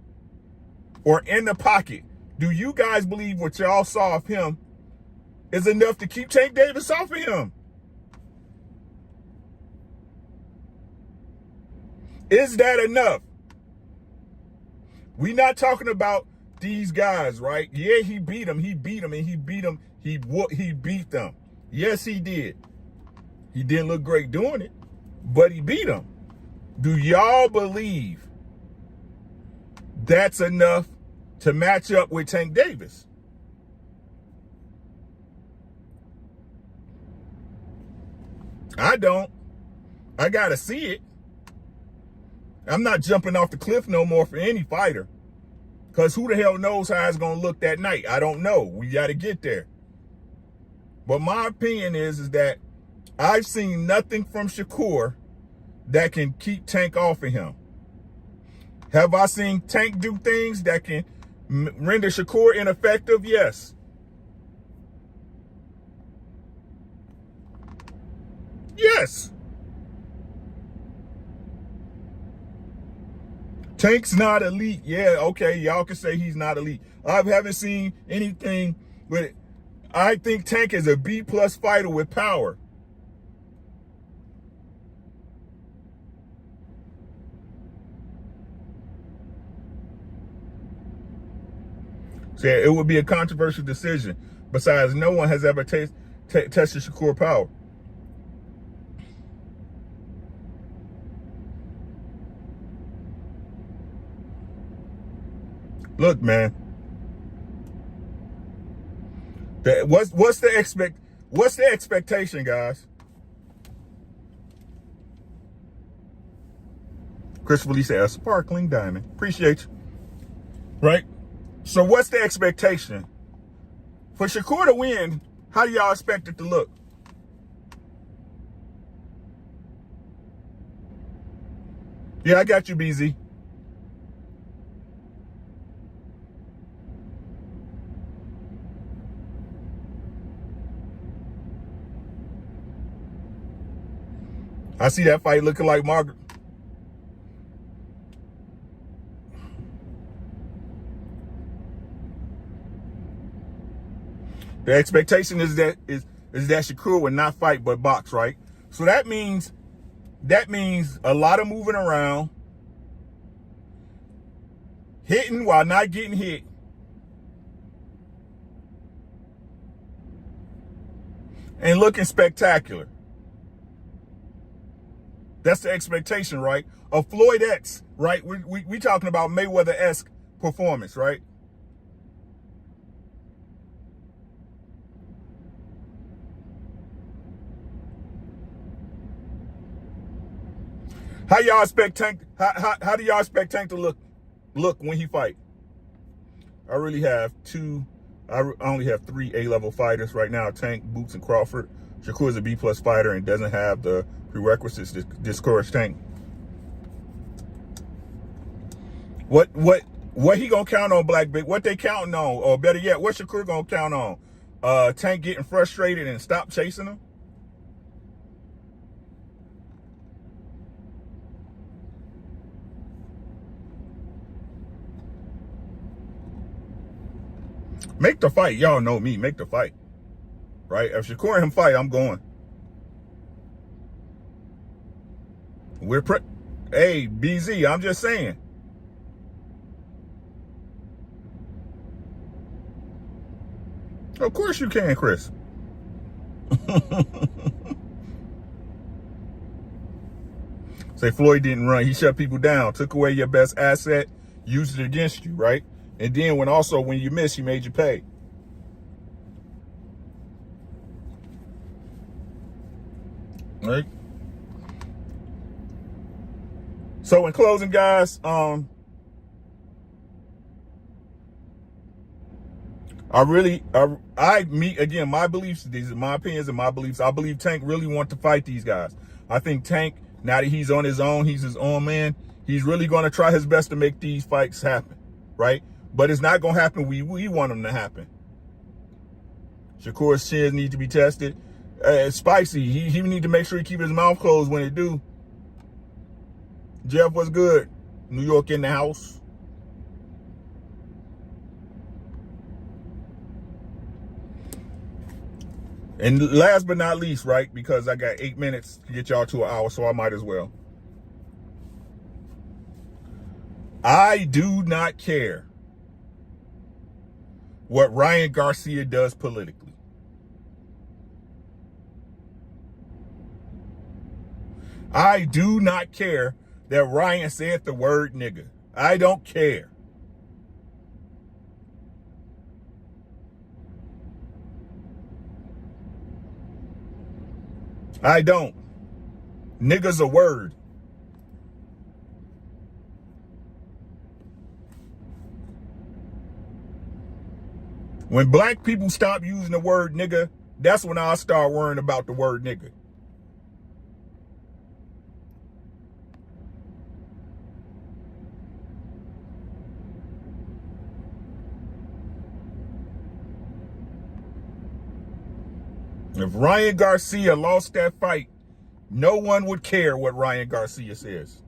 or in the pocket. Do you guys believe what y'all saw of him is enough to keep Tank Davis off of him? Is that enough? We not talking about these guys, right? Yeah, he beat them, he beat them. Yes, he did. He didn't look great doing it, but he beat them. Do y'all believe that's enough to match up with Tank Davis? I don't. I gotta see it. I'm not jumping off the cliff no more for any fighter. Because who the hell knows how it's going to look that night? I don't know. We got to get there. But my opinion is that I've seen nothing from Shakur that can keep Tank off of him. Have I seen Tank do things that can render Shakur ineffective? Yes. Yes. Tank's not elite. Yeah, okay, y'all can say he's not elite. I haven't seen anything, but I think Tank is a B+ fighter with power. So yeah, it would be a controversial decision. Besides, no one has ever tested Shakur power. Look, man, What's the expectation, guys? Christopher Lee said, a sparkling diamond. Appreciate you. Right? So what's the expectation? For Shakur to win, how do y'all expect it to look? Yeah, I got you, BZ. I see that fight looking like Margaret. The expectation is that Shakur would not fight but box, right? So that means a lot of moving around, hitting while not getting hit, and looking spectacular. That's the expectation, right? Of Floydette's, right? We talking about Mayweather-esque performance, right? How y'all expect Tank? How do y'all expect Tank to look when he fight? I really have two. I only have 3 A-level fighters right now: Tank, Boots, and Crawford. Shakur is a B+ fighter and doesn't have the prerequisites to discourage Tank. What he gonna count on, Black Big? What they counting on? Or better yet, what Shakur gonna count on? Tank getting frustrated and stop chasing him? Make the fight. Y'all know me. Make the fight. Right? If Shakur and him fight, I'm going. Hey, BZ, I'm just saying. Of course you can, Chris. Say Floyd didn't run. He shut people down, took away your best asset, used it against you, right? And then when you missed, he made you pay. Right? So in closing, guys, my beliefs, these are my opinions and my beliefs. I believe Tank really want to fight these guys. I think Tank, now that he's on his own, he's his own man, he's really going to try his best to make these fights happen, right? But it's not going to happen. We want them to happen. Shakur's chins need to be tested. It's spicy. He need to make sure he keep his mouth closed when it do. Jeff, what's good? New York in the house. And last but not least, right, because I got 8 minutes to get y'all to an hour, so I might as well. I do not care what Ryan Garcia does politically. I do not care that Ryan said the word nigga. I don't care. I don't. Nigga's a word. When black people stop using the word nigga, that's when I'll start worrying about the word nigga. If Ryan Garcia lost that fight, no one would care what Ryan Garcia says.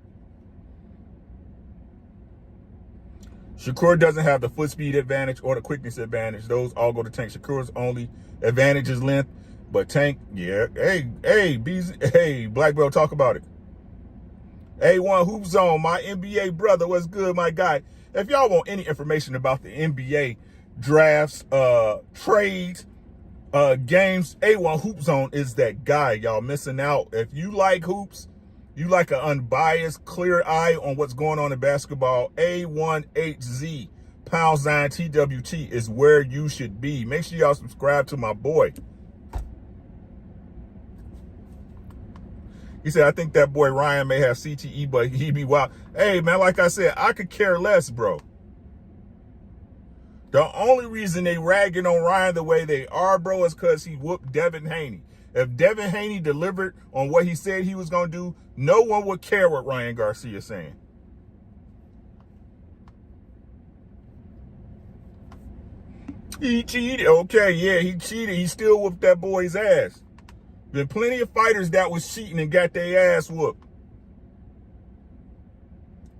Shakur doesn't have the foot speed advantage or the quickness advantage. Those all go to Tank. Shakur's only advantage is length, but Tank, yeah. Hey, Black Belt, talk about it. A1 Hoop Zone, my NBA brother, what's good, my guy? If y'all want any information about the NBA drafts, trades, games, A1 Hoop Zone is that guy. Y'all missing out. If you like hoops, you like an unbiased, clear eye on what's going on in basketball, A1HZ # TWT is where you should be. Make sure y'all subscribe to my boy. He said, I think that boy Ryan may have CTE, but he be wild. Hey, man, like I said, I could care less, bro. The only reason they ragging on Ryan the way they are, bro, is because he whooped Devin Haney. If Devin Haney delivered on what he said he was going to do, no one would care what Ryan Garcia is saying. He cheated. Okay, yeah, he cheated. He still whooped that boy's ass. Been plenty of fighters that was cheating and got their ass whooped.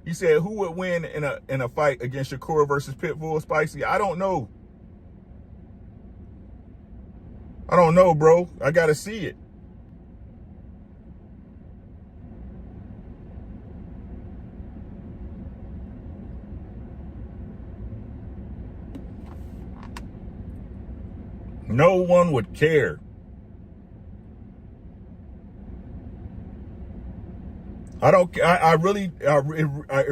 He said, who would win in a fight against Shakur versus Pitbull Spicy? I don't know. I don't know, bro. I got to see it. No one would care. It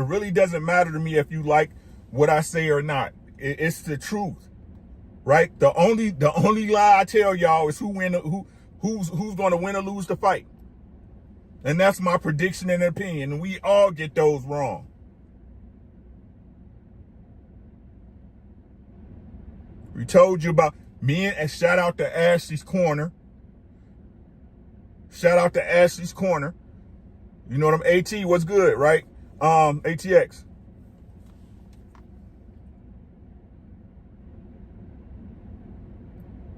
really doesn't matter to me if you like what I say or not. It's the truth, right? The only lie I tell y'all is who's going to win or lose the fight. And that's my prediction and opinion. And we all get those wrong. We told you about me and shout out to Ashley's Corner. Shout out to Ashley's Corner. You know them AT, what's good, right? ATX.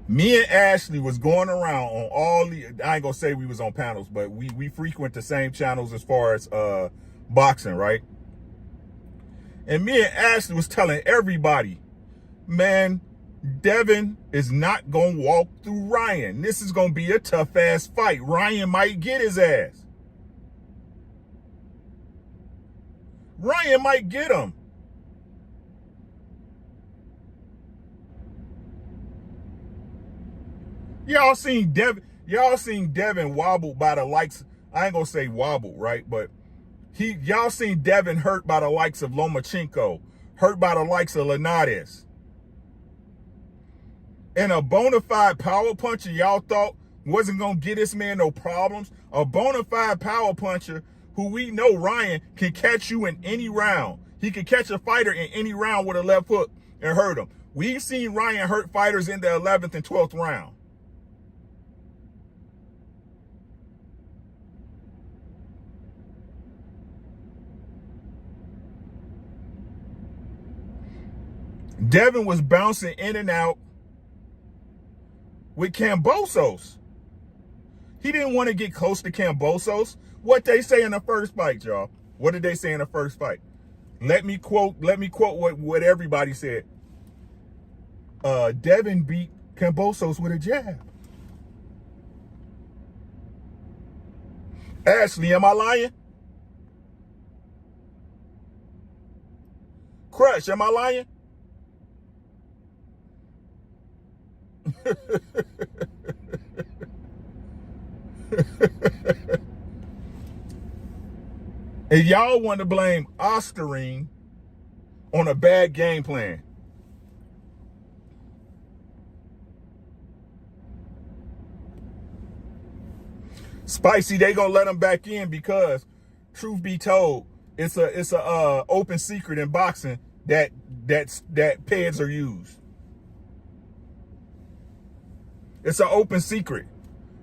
Me and Ashley was going around on all the, I ain't gonna say we was on panels, but we frequent the same channels as far as boxing, right? And me and Ashley was telling everybody, man, Devin is not gonna walk through Ryan. This is gonna be a tough ass fight. Ryan might get his ass. Ryan might get him. Y'all seen Devin wobbled by the likes, I ain't gonna say wobbled, right? But y'all seen Devin hurt by the likes of Lomachenko, hurt by the likes of Linares. And a bona fide power puncher y'all thought wasn't gonna get this man no problems. A bona fide power puncher who we know Ryan can catch you in any round. He can catch a fighter in any round with a left hook and hurt him. We've seen Ryan hurt fighters in the 11th and 12th round. Devin was bouncing in and out with Kambosos. He didn't want to get close to Kambosos. What they say in the first fight, y'all. What did they say in the first fight? Let me quote what everybody said. Devin beat Kambosos with a jab. Ashley, am I lying? Crush, am I lying? And y'all want to blame Osterine on a bad game plan. Spicy, they gonna let him back in because, truth be told, it's a open secret in boxing that pads are used. It's an open secret.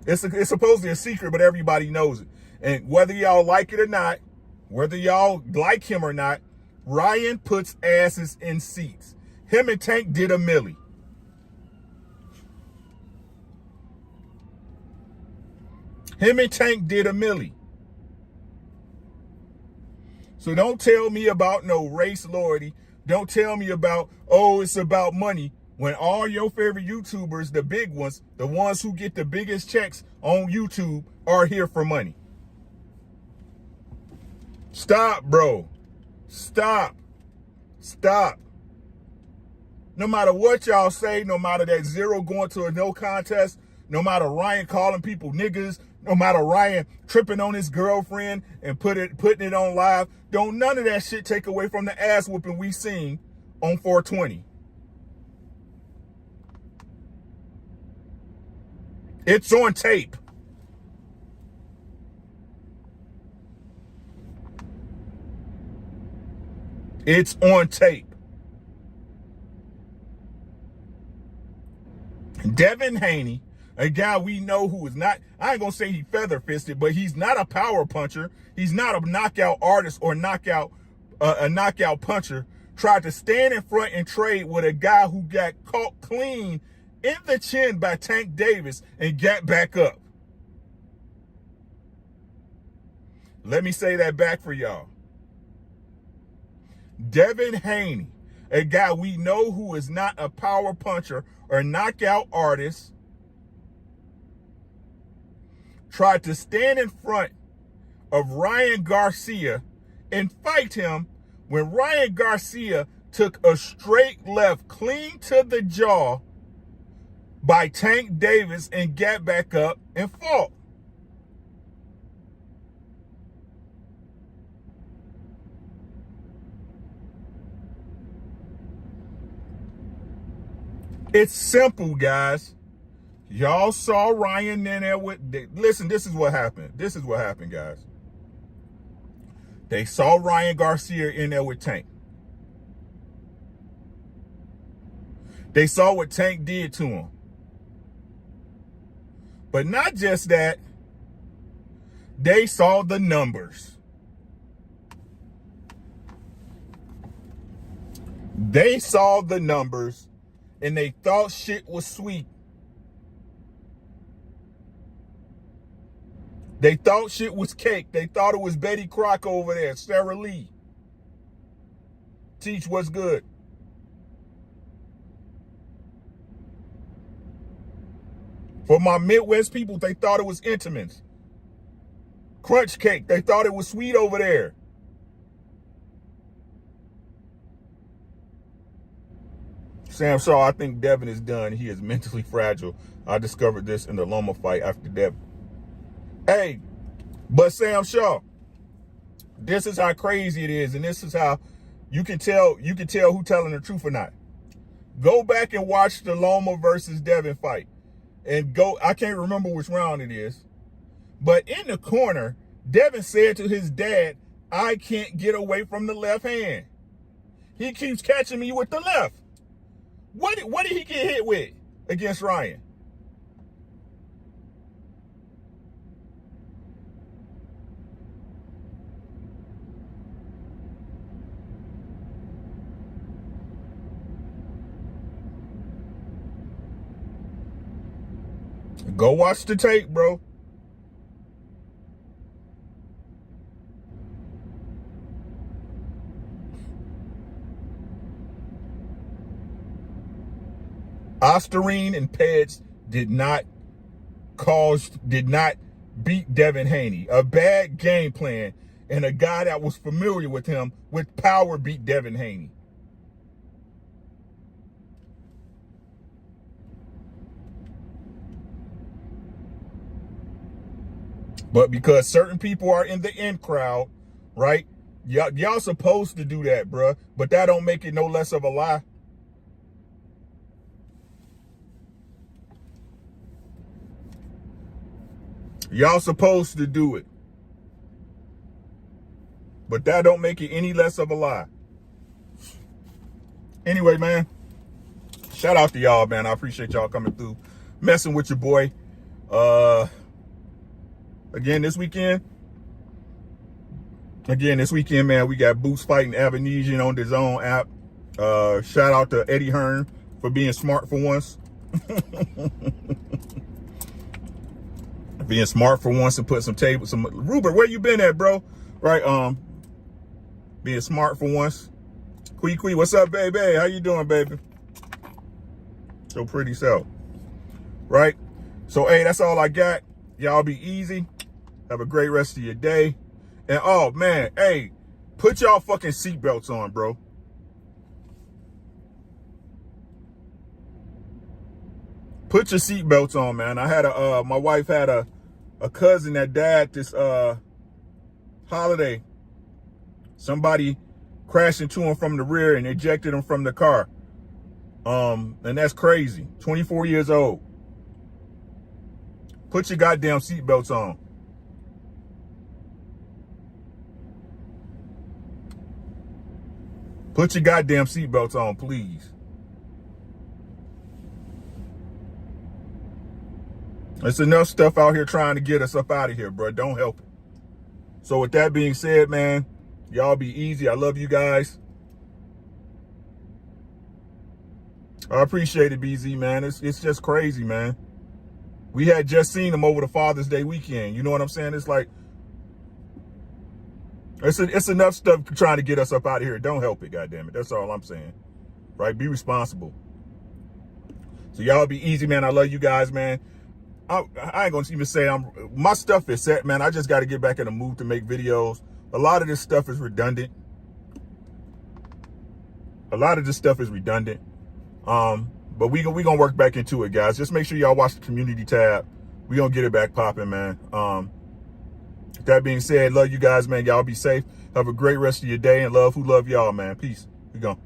It's supposedly a secret, but everybody knows it. And whether y'all like it or not, whether y'all like him or not, Ryan puts asses in seats. Him and Tank did a millie. Him and Tank did a millie. So don't tell me about no race loyalty. Don't tell me about, oh, it's about money. When all your favorite YouTubers, the big ones, the ones who get the biggest checks on YouTube, are here for money. Stop, bro. Stop. Stop. No matter what y'all say, no matter that Zero going to a no contest, no matter Ryan calling people niggas, no matter Ryan tripping on his girlfriend and putting it on live, don't none of that shit take away from the ass whooping we seen on 420. It's on tape. It's on tape. Devin Haney, a guy we know who is not, I ain't gonna say he feather-fisted, but he's not a power puncher. He's not a knockout artist or a knockout puncher. Tried to stand in front and trade with a guy who got caught clean in the chin by Tank Davis and got back up. Let me say that back for y'all. Devin Haney, a guy we know who is not a power puncher or knockout artist, tried to stand in front of Ryan Garcia and fight him when Ryan Garcia took a straight left clean to the jaw by Tank Davis and got back up and fought. It's simple, guys. Y'all saw Ryan in there with, listen, this is what happened. This is what happened, guys. They saw Ryan Garcia in there with Tank. They saw what Tank did to him. But not just that, they saw the numbers. They saw the numbers and they thought shit was sweet. They thought shit was cake. They thought it was Betty Crocker over there, Sarah Lee. Teach what's good. For my Midwest people, they thought it was Intamin's. Crunch cake, they thought it was sweet over there. Sam Shaw, I think Devin is done. He is mentally fragile. I discovered this in the Loma fight after Devin. Hey, but Sam Shaw, this is how crazy it is, and this is how you can tell who telling the truth or not. Go back and watch the Loma versus Devin fight. And go, I can't remember which round it is. But in the corner, Devin said to his dad, I can't get away from the left hand. He keeps catching me with the left. What did he get hit with against Ryan? Go watch the tape, bro. Osterine and Peds did not beat Devin Haney. A bad game plan and a guy that was familiar with him with power beat Devin Haney. But because certain people are in the in crowd, right? Y'all supposed to do that, bruh. But that don't make it no less of a lie. Y'all supposed to do it. But that don't make it any less of a lie. Anyway, man. Shout out to y'all, man. I appreciate y'all coming through. Messing with your boy. Again, this weekend, man, we got Boots fighting Avanesian on the Zone app. Shout out to Eddie Hearn for being smart for once. Being smart for once and put some Rupert, where you been at, bro? Right, being smart for once. Quee, what's up, baby? How you doing, baby? So pretty self. Right? So, hey, that's all I got. Y'all be easy. Have a great rest of your day. And, oh, man, hey, put y'all fucking seatbelts on, bro. Put your seatbelts on, man. I had my wife had a cousin that died this holiday. Somebody crashed into him from the rear and ejected him from the car. And that's crazy. 24 years old. Put your goddamn seatbelts on. Put your goddamn seatbelts on, please. There's enough stuff out here trying to get us up out of here, bro. Don't help it. So with that being said, man, y'all be easy. I love you guys. I appreciate it, BZ, man. It's just crazy, man. We had just seen him over the Father's Day weekend. You know what I'm saying? It's like, it's enough stuff trying to get us up out of here. Don't help it, goddammit. That's all I'm saying. Right? Be responsible. So y'all be easy, man. I love you guys, man. I ain't gonna even say my stuff is set, man. I just got to get back in the mood to make videos. A lot of this stuff is redundant. But we gonna work back into it, guys. Just make sure y'all watch the community tab. We gonna get it back popping, man. That being said, love you guys, man. Y'all be safe. Have a great rest of your day, and love who love y'all, man. Peace. We gone.